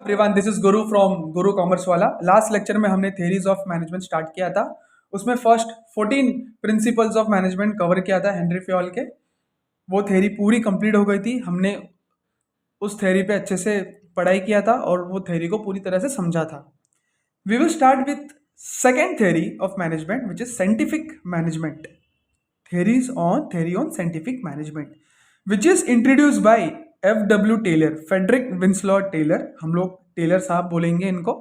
Everyone, this is Guru from Guru commerce वाला। Last lecture में हमने थेरीज ऑफ मैनेजमेंट स्टार्ट किया था। उसमें first 14 principles of management cover किया था हेनरी फ्योल के। वो थेरी पूरी कंप्लीट हो गई थी। हमने उस थेरी पे अच्छे से पढ़ाई किया था और वो थेरी को पूरी तरह से समझा था। We will start with second theory of management which is scientific management. theory on scientific management which is introduced by F.W. Taylor, Frederick Winslow Taylor. हम लोग टेलर साहब बोलेंगे इनको,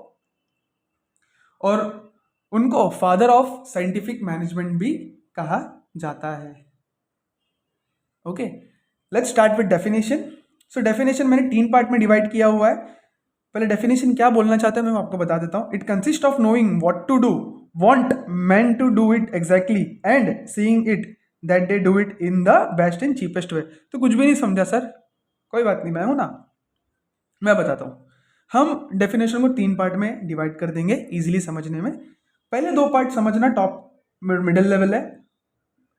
और उनको फादर ऑफ साइंटिफिक मैनेजमेंट भी कहा जाता है। Okay, let's start with definition. So definition मैंने 3 पार्ट में डिवाइड किया हुआ है। पहले डेफिनेशन क्या बोलना चाहता है मैं आपको बता देता हूँ। It consist of knowing what to do, want man to do it exactly and seeing it that they do it in the best and cheapest way. तो कुछ भी नहीं समझा सर, कोई बात नहीं, मैं हूं ना, मैं बताता हूं। हम डेफिनेशन को 3 पार्ट में डिवाइड कर देंगे इजीली समझने में। पहले 2 पार्ट समझना, टॉप मिडिल लेवल है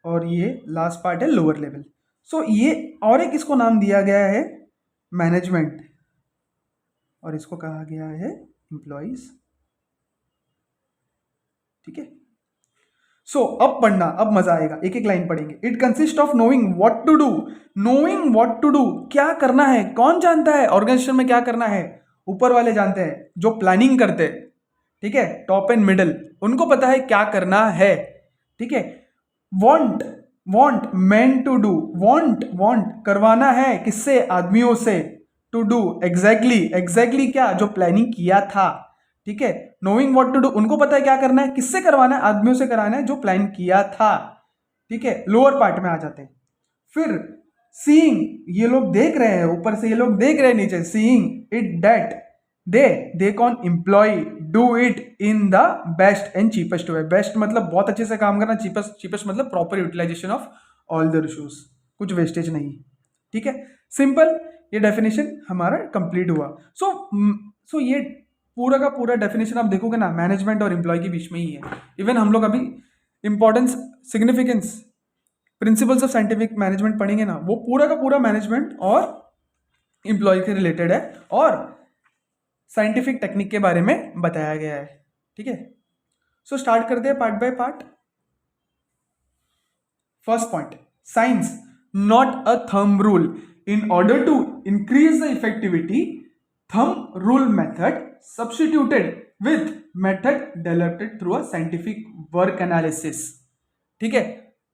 और ये लास्ट पार्ट है लोअर लेवल। सो ये और एक इसको नाम दिया गया है मैनेजमेंट और इसको कहा गया है एम्प्लॉइज। ठीक है, सो अब पढ़ना, अब मजा आएगा, एक एक लाइन पढ़ेंगे। It consist of knowing what to do. Knowing what to do, क्या करना है। कौन जानता है ऑर्गेनाइजेशन में क्या करना है? ऊपर वाले जानते हैं, जो प्लानिंग करते हैं। ठीक है, टॉप एंड मिडल, उनको पता है क्या करना है। ठीक है, want, want man to do, want want करवाना है किससे? आदमियों से। टू डू एग्जैक्टली, एग्जैक्टली क्या? जो प्लानिंग किया था। ठीक है, नोइंग व्हाट टू डू, उनको पता है क्या करना है, किससे करवाना है? आदमियों से कराना है जो प्लान किया था। ठीक है, लोअर पार्ट में आ जाते हैं। फिर सीइंग, ये लोग देख रहे हैं, ऊपर से ये लोग देख रहे हैं नीचे। सीइंग इट दैट दे कौन? Employ do it in the best and cheapest way. Best मतलब बहुत अच्छे से काम करना, चीपेस्ट मतलब proper utilisation of all the resource, कुछ वेस्टेज नहीं। ठीक है, सिंपल, ये डेफिनेशन हमारा कंप्लीट हुआ। सो ये पूरा का पूरा डेफिनेशन आप देखोगे ना, मैनेजमेंट और एम्प्लॉय के बीच में ही है। इवन हम लोग अभी importance, significance, principles of scientific management पढ़ेंगे ना, वो पूरा का पूरा मैनेजमेंट और एम्प्लॉय के रिलेटेड है और साइंटिफिक टेक्निक के बारे में बताया गया है। ठीक है, सो स्टार्ट करते हैं part by part. First point, science not a thumb rule. In order to increase the effectiveness, thumb rule method substituted with method developed through a scientific work analysis। ठीक है,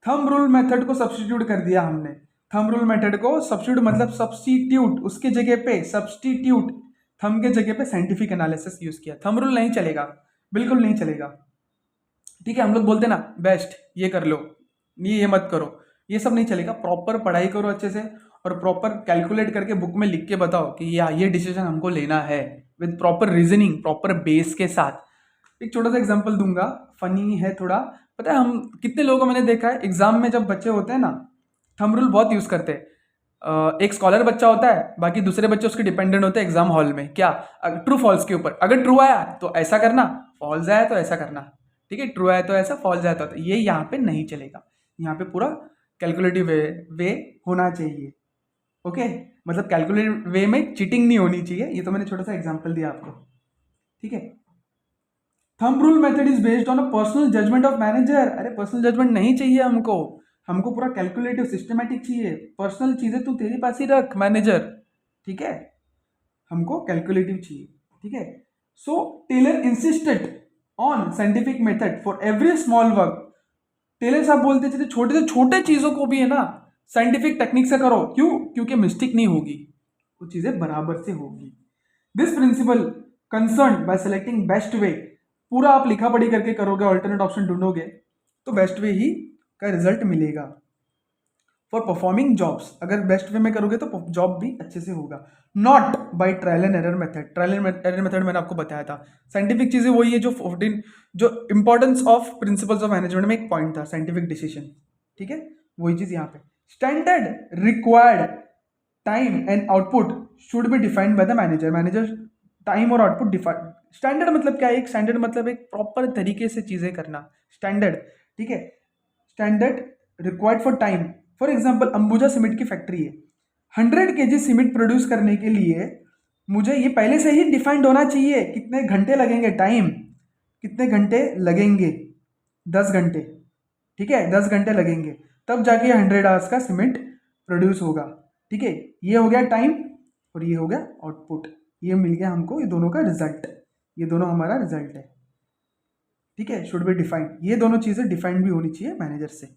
थंब रूल मेथड को substitute कर दिया हमने। Thumb rule method को substitute मतलब substitute, उसके जगह पे सब्स्टिट्यूट, थंब के जगह पे साइंटिफिक एनालिसिस यूज किया। थंब रूल नहीं चलेगा, बिल्कुल नहीं चलेगा। ठीक है, हम लोग बोलते ना बेस्ट ये कर लो, ये मत करो, ये सब नहीं चलेगा। प्रॉपर पढ़ाई करो अच्छे से और प्रॉपर कैलकुलेट करके बुक में लिख के बताओ कि ये डिसीजन हमको लेना है with proper reasoning, proper base के साथ। एक छोटा सा एग्जांपल दूंगा, फनी है थोड़ा। पता है हम कितने लोगों को मैंने देखा है एग्जाम में जब बच्चे होते हैं ना, थंब रूल बहुत यूज करते हैं। एक स्कॉलर बच्चा होता है, बाकी दूसरे बच्चे उसके डिपेंडेंट होते हैं एग्जाम हॉल में। क्या? ट्रू फॉल्स के ऊपर। अगर ट्रू आया तो ऐसा करना, फॉल्स आया तो ऐसा करना। ठीक है, ट्रू आया तो ऐसा, फॉल्स आया तो ये यहाँ पे नहीं चलेगा। यहाँ पे पूरा कैलकुलेटिव वे होना चाहिए। ओके, मतलब कैलकुलेटिव वे में चीटिंग नहीं होनी चाहिए। ये तो मैंने छोटा सा एग्जांपल दिया आपको। ठीक है, thumb rule method is based on a personal judgment of manager. अरे पर्सनल जजमेंट नहीं चाहिए हमको, हमको पूरा कैलकुलेटिव सिस्टमैटिक चाहिए। पर्सनल चीजें तू तेरे पास ही रख मैनेजर। ठीक है, हमको कैलकुलेटिव चाहिए। ठीक है, so Taylor insisted on scientific method for every small work. Taylor साहब बोलते थे छोटे से छोटे चीजों को भी है ना साइंटिफिक टेक्निक से करो। क्यों? क्योंकि मिस्टेक नहीं होगी, वो चीजें बराबर से होगी। This principle concern bye selecting best way. पूरा आप लिखा पढ़ी करके करोगे, ऑल्टरनेट ऑप्शन ढूंढोगे तो बेस्ट वे ही का रिजल्ट मिलेगा। फॉर परफॉर्मिंग जॉब्स, अगर बेस्ट वे में करोगे तो जॉब भी अच्छे से होगा। Not by trial and error method. Trial and error method मैंने आपको बताया था। साइंटिफिक चीजें वही है जो 14, जो importance of principles of management में एक पॉइंट था, साइंटिफिक डिसीजन। ठीक है, वही चीज यहाँ पे। Standard required time and output should be defined by the manager. Manager time और आउटपुट डिफाइन। स्टैंडर्ड मतलब क्या है? एक स्टैंडर्ड मतलब एक प्रॉपर तरीके से चीजें करना, स्टैंडर्ड। ठीक है, standard required for time. For example Ambuja cement की फैक्ट्री है, 100 kg सीमेंट प्रोड्यूस करने के लिए मुझे ये पहले से ही डिफाइंड होना चाहिए, कितने घंटे लगेंगे, टाइम कितने घंटे लगेंगे, 10 घंटे, ठीक है, 10 घंटे लगेंगे, तब जाके 100 आवर्स का सीमेंट प्रोड्यूस होगा, ठीक है। ये हो गया टाइम और ये हो गया आउटपुट, ये मिल गया हमको, ये दोनों का रिजल्ट, ये दोनों हमारा रिजल्ट है, ठीक है। शुड बी डिफाइंड, ये दोनों चीज़ें डिफाइंड भी होनी चाहिए मैनेजर से,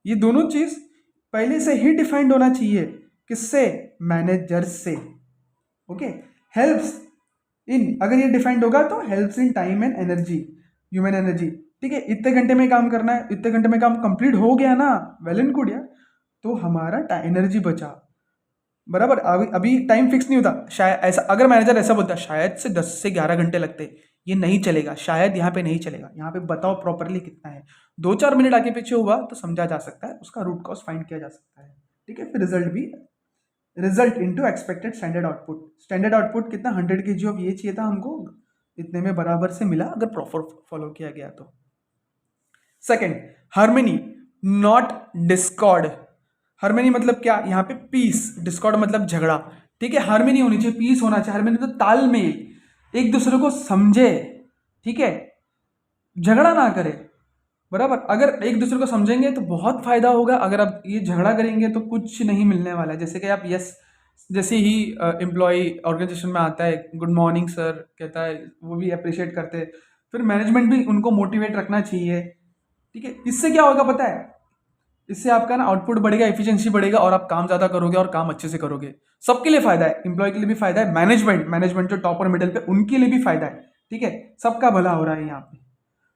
ये दोनों चीज़ पहले से ही डिफाइंड होना चाहिए, किससे, मैनेजर से, ओके। हेल्प्स इन, अगर ये डिफाइंड होगा तो helps in time and energy, human energy, ठीक है। इतने घंटे में काम करना है, इतने घंटे में काम कंप्लीट हो गया ना, वेल एंड गुड यार, तो हमारा एनर्जी बचा, बराबर। अभी अभी टाइम फिक्स नहीं होता, शायद ऐसा, अगर मैनेजर ऐसा बोलता है शायद से 10 से 11 घंटे लगते, ये नहीं चलेगा, शायद यहाँ पे नहीं चलेगा, यहाँ पे बताओ प्रॉपरली कितना है, 2-4 मिनट आगे पीछे हुआ तो समझा जा सकता है, उसका रूट कॉज फाइंड किया जा सकता है, ठीक है। फिर रिजल्ट भी, result into expected standard output, standard output कितना, 100 kg ऑफ ये चाहिए था हमको, इतने में बराबर से मिला अगर प्रॉपर फॉलो किया गया तो। Second, harmony not Discord, harmony मतलब क्या, यहाँ पे पीस, डिस्कॉर्ड मतलब झगड़ा, ठीक है। हार्मनी होनी चाहिए, पीस होना चाहिए, हार्मनी तो तालमेल, एक दूसरे को समझे, ठीक है, झगड़ा ना करे, बराबर। अगर एक दूसरे को समझेंगे तो बहुत फायदा होगा, अगर आप ये झगड़ा करेंगे तो कुछ नहीं मिलने वाला है। जैसे कि आप यस, जैसे ही एम्प्लॉय ऑर्गेनाइजेशन में आता है, गुड मॉर्निंग सर कहता है, वो भी अप्रिशिएट करते हैं, फिर मैनेजमेंट भी उनको मोटिवेट रखना चाहिए, ठीक है। इससे क्या होगा पता है, इससे आपका ना आउटपुट बढ़ेगा, एफिशिएंसी बढ़ेगा, और आप काम ज़्यादा करोगे और काम अच्छे से करोगे, सबके लिए फायदा है, एम्प्लॉय के लिए भी फायदा है, मैनेजमेंट जो टॉप और मिडिल पे उनके लिए भी फायदा है, ठीक है, सबका भला हो रहा है यहाँ पे।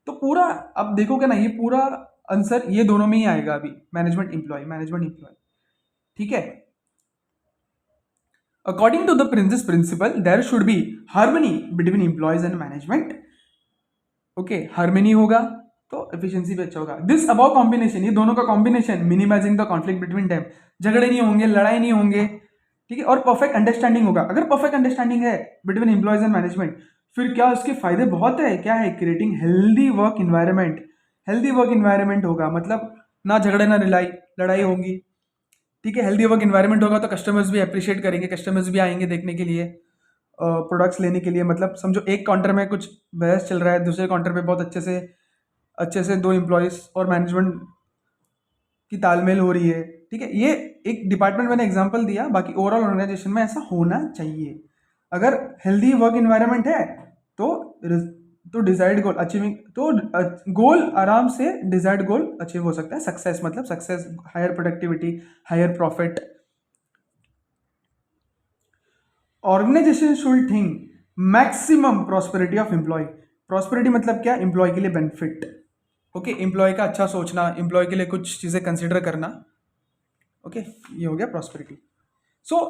तो पूरा अब देखोगे ना, ये पूरा आंसर ये दोनों में ही आएगा अभी, मैनेजमेंट एम्प्लॉय, ठीक है। अकॉर्डिंग टू द प्रिंसिस principle there should be harmony between employees and management, okay. Harmony होगा तो एफिशिएंसी भी अच्छा होगा। दिस अबाउ कॉम्बिनेशन, ये दोनों का combination, minimising the conflict between them, झगड़े नहीं होंगे, लड़ाई नहीं होंगे, ठीक है, और परफेक्ट अंडरस्टैंडिंग होगा। अगर परफेक्ट अंडरस्टैंडिंग है बिटवीन एम्प्लॉयज एंड मैनेजमेंट, फिर क्या उसके फायदे बहुत है, क्या है, creating healthy work environment, healthy work environment होगा, मतलब ना झगड़े ना लड़ाई होंगी, ठीक है। हेल्दी वर्क इन्वायरमेंट होगा तो कस्टमर्स भी अप्रिशिएट करेंगे, कस्टमर्स भी आएंगे देखने के लिए, प्रोडक्ट्स लेने के लिए। मतलब समझो एक काउंटर में कुछ बहस चल रहा है, दूसरे काउंटर पे बहुत अच्छे से दो एम्प्लॉयज़ और मैनेजमेंट की तालमेल हो रही है, ठीक है। ये एक डिपार्टमेंट मैंने एग्जांपल दिया, बाकी ओवरऑल ऑर्गेनाइजेशन में ऐसा होना चाहिए। अगर हेल्दी वर्क इन्वायरमेंट है तो डिजायर्ड गोल अचीविंग, तो गोल आराम से डिजायर्ड गोल अचीव हो सकता है। सक्सेस मतलब success, higher productivity, higher profit. Organisation should think maximum prosperity of employ, prosperity मतलब क्या, एम्प्लॉय के लिए बेनिफिट, ओके। एम्प्लॉय का अच्छा सोचना, एम्प्लॉय के लिए कुछ चीज़ें कंसिडर करना, ओके, ये हो गया prosperity. So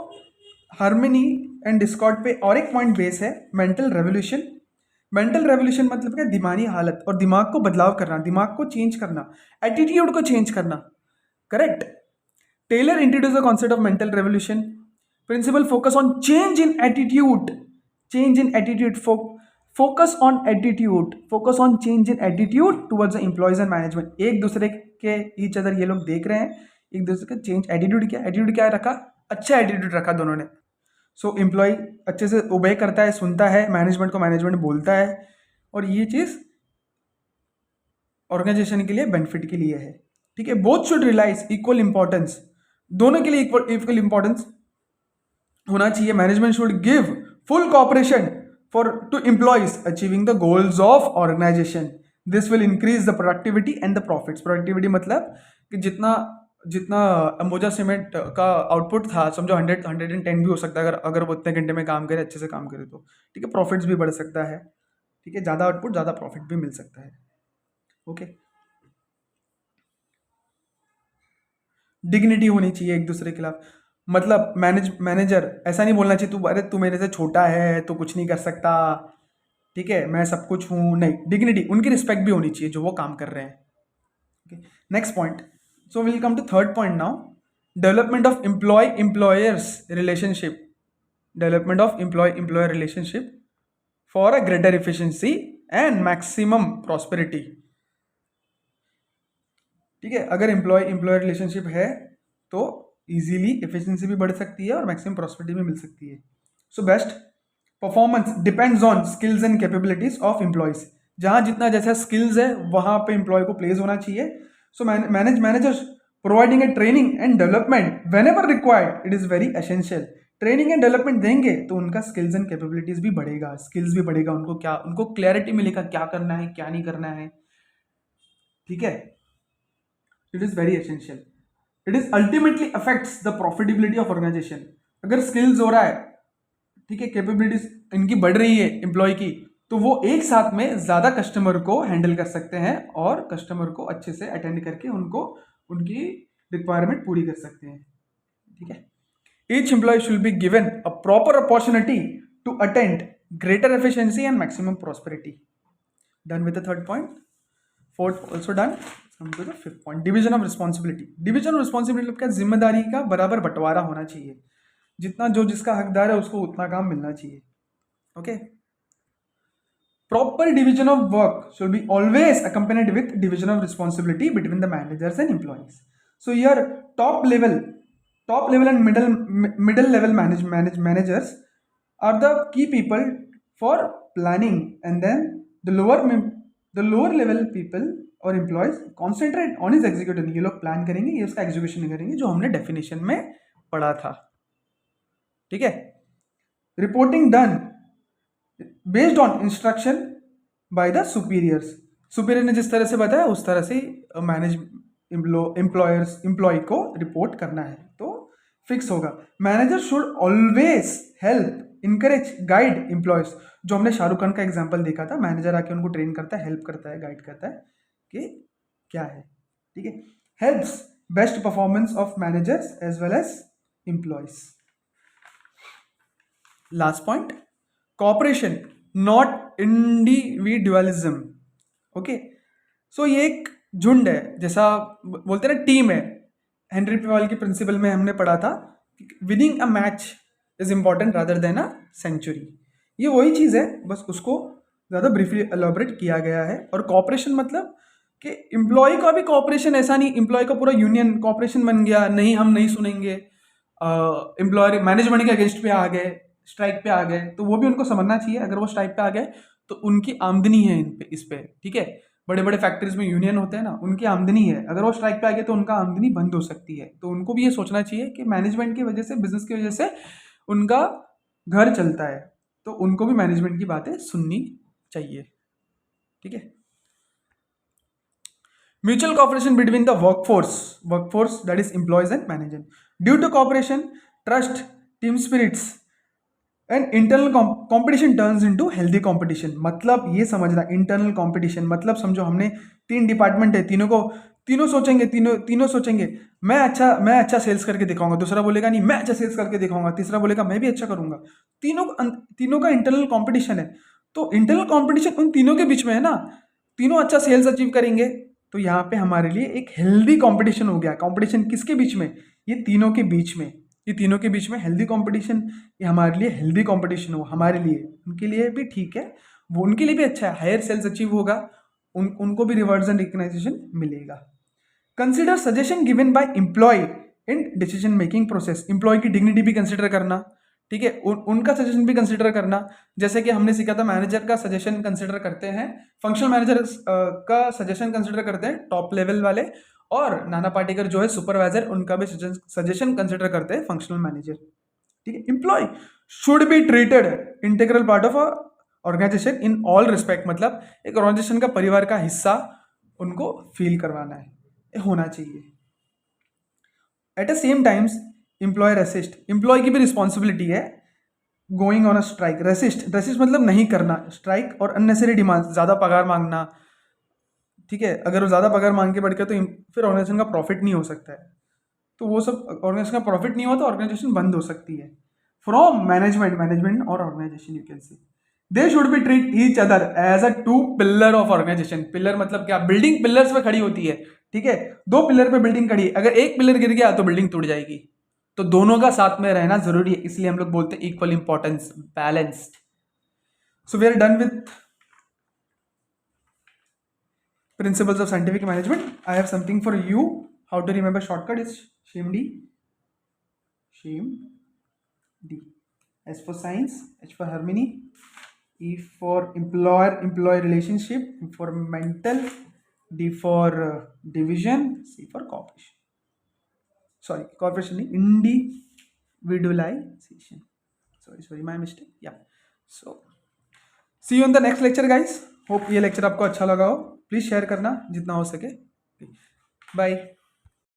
harmony and Discord पे और एक पॉइंट बेस है, मेंटल रेवोल्यूशन। मेंटल रेवोल्यूशन मतलब क्या, दिमागी हालत और दिमाग को बदलाव करना, दिमाग को चेंज करना, एटीट्यूड को चेंज करना, correct. Taylor introduce the concept of mental revolution principle, focus on change in attitude, change in attitude, focus on change in attitude towards the employees and management. एक दूसरे के ईच अदर ये लोग देख रहे हैं, एक दूसरे का चेंज एटीट्यूड क्या रखा, अच्छा एटीट्यूड रखा दोनों ने। सो एम्प्लॉय अच्छे से ओबे करता है, सुनता है मैनेजमेंट को, मैनेजमेंट बोलता है, और ये चीज़ ऑर्गेनाइजेशन के लिए बेनिफिट के लिए है, ठीक है। Both should realise equal importance, दोनों के लिए इक्वल इंपॉर्टेंस होना चाहिए। Management should give full cooperation for to employees achieving the goals of organisation, this will increase the productivity and the profits. Productivity मतलब कि जितना जितना अंबुजा सीमेंट का आउटपुट था, समझो 110 भी हो सकता है, अगर वो इतने घंटे में काम करे, अच्छे से काम करे तो, ठीक है। प्रॉफिट्स भी बढ़ सकता है, ठीक है, ज़्यादा आउटपुट ज़्यादा प्रॉफिट भी मिल सकता है, ओके। डिग्निटी होनी चाहिए एक दूसरे के खिलाफ, मतलब मैनेजर ऐसा नहीं बोलना चाहिए, तू अरे तू मेरे से छोटा है तो कुछ नहीं कर सकता, ठीक है, मैं सब कुछ हूँ, नहीं, डिग्निटी, उनकी रिस्पेक्ट भी होनी चाहिए जो वो काम कर रहे हैं, okay. Next point, so will come to third point now, development of employers relationship, development of employer relationship for a greater efficiency and maximum prosperity, ठीक है। अगर एम्प्लॉयर रिलेशनशिप है तो इजीली एफिशिएंसी भी बढ़ सकती है और मैक्सिमम प्रॉस्पेरिटी भी मिल सकती है। So best performance depends on skills and capabilities of employees, जहाँ जितना जैसा स्किल्स है वहाँ पे एम्प्लॉय को प्लेस होना चाहिए. So managers providing a training and development whenever required, it is very essential. Training and development देंगे तो उनका स्किल्स एंड कैपेबिलिटीज भी बढ़ेगा, स्किल्स भी बढ़ेगा, उनको क्लैरिटी मिलेगा क्या करना है क्या नहीं करना है. ठीक है, it is very essential. It is ultimately affects the profitability of organisation. अगर स्किल्स हो रहा है, ठीक है, कैपेबिलिटीज इनकी बढ़ रही है एम्प्लॉय की, तो वो एक साथ में ज़्यादा कस्टमर को हैंडल कर सकते हैं और कस्टमर को अच्छे से अटेंड करके उनको उनकी रिक्वायरमेंट पूरी कर सकते हैं. ठीक है, each employ should be given a proper opportunity to attend greater efficiency and maximum prosperity. Done with the third point. Fourth also done. To the fifth point, division of responsibility. Division of responsibility मतलब क्या, जिम्मेदारी का बराबर बंटवारा होना चाहिए. जितना जो जिसका हकदार है उसको उतना काम मिलना चाहिए. Okay, proper division of work should be always accompanied with division of responsibility between the managers and employees. So here top level and middle level managers are the key people for planning, and then the lower level people और employees concentrate on is executive. ये लोग plan करेंगे, ये उसका execution करेंगे, जो हमने definition में पढ़ा था. ठीक है, reporting done based on instruction by the superiors. Superior ने जिस तरह से बताया उस तरह से एम्प्लॉय को रिपोर्ट करना है तो फिक्स होगा. Manager should always help, encourage, guide employees. जो हमने शाहरुख खान का एग्जाम्पल देखा था, मैनेजर आके उनको ट्रेन करता है, हेल्प करता है, गाइड करता है कि क्या है. ठीक है, helps best performance of managers as well as employees. Last point, cooperation not individualism. Okay, so ये एक झुंड है, जैसा बोलते हैं ना टीम है. हेनरी पेवाल के प्रिंसिपल में हमने पढ़ा था winning a match is important rather than a century. ये वही चीज़ है, बस उसको ज़्यादा ब्रीफली एलोबरेट किया गया है. और कॉपरेशन मतलब कि एम्प्लॉय का भी कॉपरेशन, ऐसा नहीं एम्प्लॉय का पूरा यूनियन कॉपरेशन बन गया, नहीं हम नहीं सुनेंगे, एम्प्लॉयर मैनेजमेंट के अगेंस्ट पे आ गए, स्ट्राइक पे आ गए, तो वो भी उनको समझना चाहिए. अगर वो स्ट्राइक पे आ गए तो उनकी आमदनी है इस पे. ठीक है, बड़े बड़े फैक्ट्रीज में यूनियन होते हैं ना, उनकी आमदनी है, अगर वो स्ट्राइक पे आ गए तो उनका आमदनी बंद हो सकती है. तो उनको भी ये सोचना चाहिए कि मैनेजमेंट की वजह से, बिजनेस की वजह से उनका घर चलता है, तो उनको भी मैनेजमेंट की बातें सुननी चाहिए. ठीक है, mutual cooperation between the workforce that is employees and manager. Due to cooperation, trust, team spirits and internal competition turns into healthy competition. मतलब ये समझना, internal competition मतलब समझो हमने 3 डिपार्टमेंट है, तीनों सोचेंगे मैं अच्छा सेल्स करके दिखाऊंगा, दूसरा बोलेगा नहीं मैं अच्छा सेल्स करके दिखाऊंगा, तीसरा बोलेगा मैं भी अच्छा करूंगा. तीनों का इंटरनल कंपटीशन है. तो इंटरनल कंपटीशन उन तीनों के बीच में है ना, तीनों अच्छा सेल्स अचीव करेंगे, तो यहाँ पे हमारे लिए एक हेल्दी कंपटीशन हो गया. कंपटीशन किसके बीच में, ये तीनों के बीच में, हेल्दी कंपटीशन. ये हमारे लिए हेल्दी कंपटीशन हो, हमारे लिए, उनके लिए भी ठीक है, वो उनके लिए भी अच्छा है, हायर सेल्स अचीव होगा, उनको भी रिवॉर्ड्स एंड रिकग्नाइजेशन मिलेगा. Consider suggestion given by employ in decision making process. Employ की डिग्निटी भी कंसिडर करना. ठीक है, उनका सजेशन भी कंसिडर करना. जैसे कि हमने सीखा था, मैनेजर का सजेशन कंसिडर करते हैं, फंक्शनल मैनेजर का सजेशन कंसिडर करते हैं टॉप लेवल वाले, और नाना पाटेकर जो है सुपरवाइजर, उनका भी सजेशन कंसिडर करते हैं फंक्शनल मैनेजर. ठीक है, employ should be treated integral part of organisation in all respect. मतलब एक ऑर्गेनाइजेशन का परिवार का हिस्सा उनको फील करवाना है, होना चाहिए. At the same times employer assist, employ की भी रिस्पॉन्सिबिलिटी है. Going on a strike, resist मतलब नहीं करना स्ट्राइक और अननेसेसरी डिमांड, ज़्यादा पगार मांगना. ठीक है, अगर वो ज़्यादा पगार मांग के बढ़ गया तो फिर ऑर्गेनाइजेशन का प्रॉफिट नहीं हो सकता है. तो वो सब, ऑर्गेनाइजेशन का प्रॉफिट नहीं हुआ तो ऑर्गेनाइजेशन बंद हो सकती है. फ्रॉम मैनेजमेंट और organisation, you can see they should be treat each other as a 2 pillar of organisation. Pillar मतलब क्या, बिल्डिंग पिलर्स पे खड़ी होती है. ठीक है, 2 पिलर पे बिल्डिंग खड़ी है, अगर एक पिलर गिर गया तो बिल्डिंग टूट जाएगी. तो दोनों का साथ में रहना जरूरी है, इसलिए हम लोग बोलते हैं equal importance, balanced. So we are done with principles of scientific management. I have something for you. How to remember shortcut is SHAMD. S for science, H for harmony, E for employer relationship, M for mental, D for division, C for cooperation. Sorry, cooperation individualization. Sorry, my mistake. Yeah. So see you in the next lecture guys. Hope ये lecture आपको अच्छा लगा हो. Please share करना जितना हो सके. Bye.